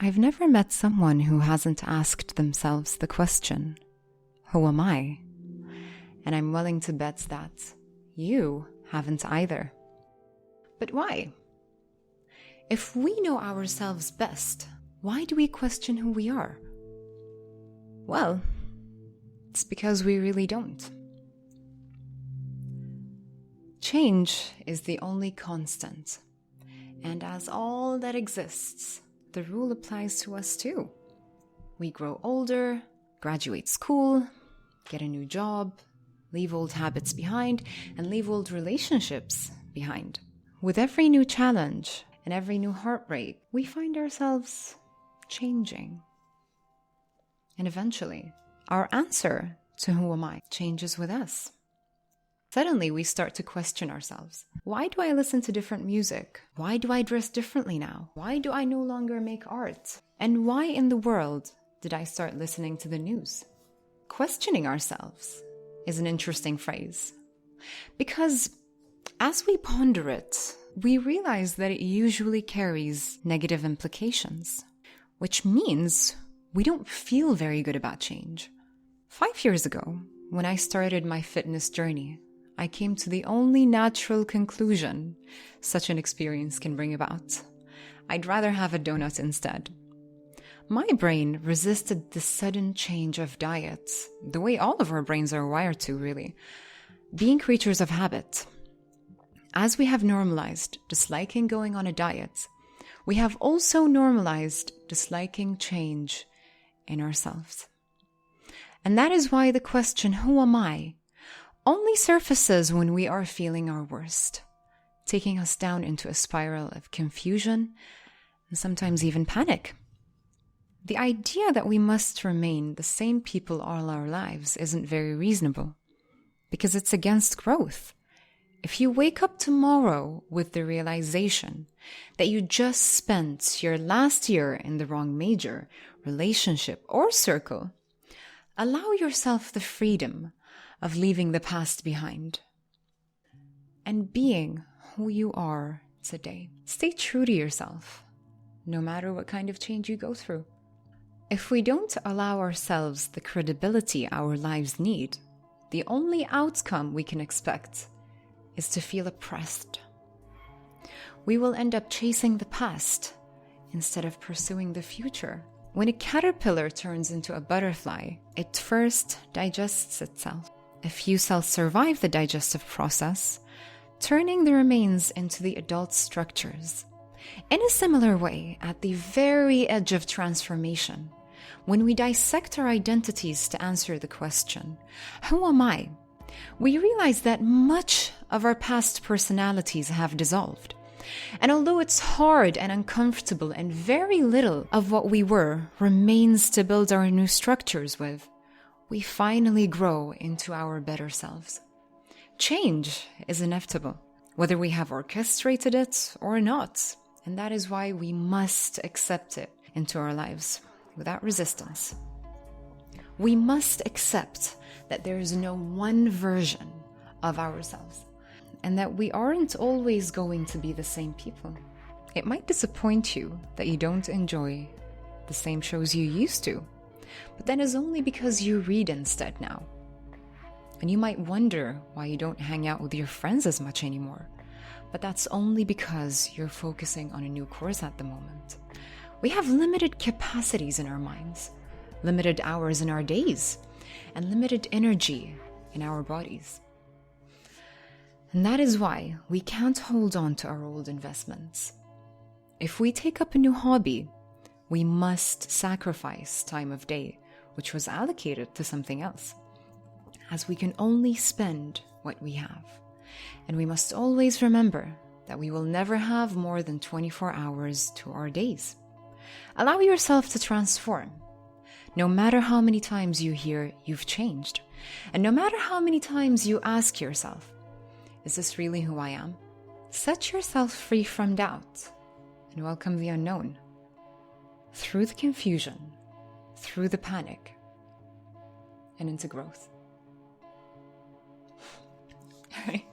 I've never met someone who hasn't asked themselves the question, who am I? And I'm willing to bet that you haven't either. But why? If we know ourselves best, why do we question who we are? Well, it's because we really don't. Change is the only constant, and as all that exists, the rule applies to us too. We grow older, graduate school, get a new job, leave old habits behind, and leave old relationships behind. With every new challenge and every new heartbreak, we find ourselves changing. And eventually, our answer to who am I changes with us. Suddenly, we start to question ourselves. Why do I listen to different music? Why do I dress differently now? Why do I no longer make art? And why in the world did I start listening to the news? Questioning ourselves is an interesting phrase, because as we ponder it, we realize that it usually carries negative implications, which means we don't feel very good about change. 5 years ago, when I started my fitness journey, I came to the only natural conclusion such an experience can bring about. I'd rather have a donut instead. My brain resisted the sudden change of diets, the way all of our brains are wired to, really, being creatures of habit. As we have normalized disliking going on a diet, we have also normalized disliking change in ourselves. And that is why the question, who am I, only surfaces when we are feeling our worst, taking us down into a spiral of confusion and sometimes even panic. The idea that we must remain the same people all our lives isn't very reasonable, because it's against growth. If you wake up tomorrow with the realization that you just spent your last year in the wrong major, relationship, or circle, allow yourself the freedom of leaving the past behind and being who you are today. Stay true to yourself, no matter what kind of change you go through. If we don't allow ourselves the credibility our lives need, the only outcome we can expect is to feel oppressed. We will end up chasing the past instead of pursuing the future. When a caterpillar turns into a butterfly, it first digests itself. A few cells survive the digestive process, turning the remains into the adult structures. In a similar way, at the very edge of transformation, when we dissect our identities to answer the question, who am I? We realize that much of our past personalities have dissolved. And although it's hard and uncomfortable and very little of what we were remains to build our new structures with, we finally grow into our better selves. Change is inevitable, whether we have orchestrated it or not. And that is why we must accept it into our lives without resistance. We must accept that there is no one version of ourselves, and that we aren't always going to be the same people. It might disappoint you that you don't enjoy the same shows you used to, but that is only because you read instead now. And you might wonder why you don't hang out with your friends as much anymore, but that's only because you're focusing on a new course at the moment. We have limited capacities in our minds, limited hours in our days, and limited energy in our bodies. And that is why we can't hold on to our old investments. If we take up a new hobby, we must sacrifice time of day, which was allocated to something else, as we can only spend what we have. And we must always remember that we will never have more than 24 hours to our days. Allow yourself to transform. No matter how many times you hear you've changed, and no matter how many times you ask yourself, is this really who I am? Set yourself free from doubt and welcome the unknown. Through the confusion, through the panic, and into growth. All right.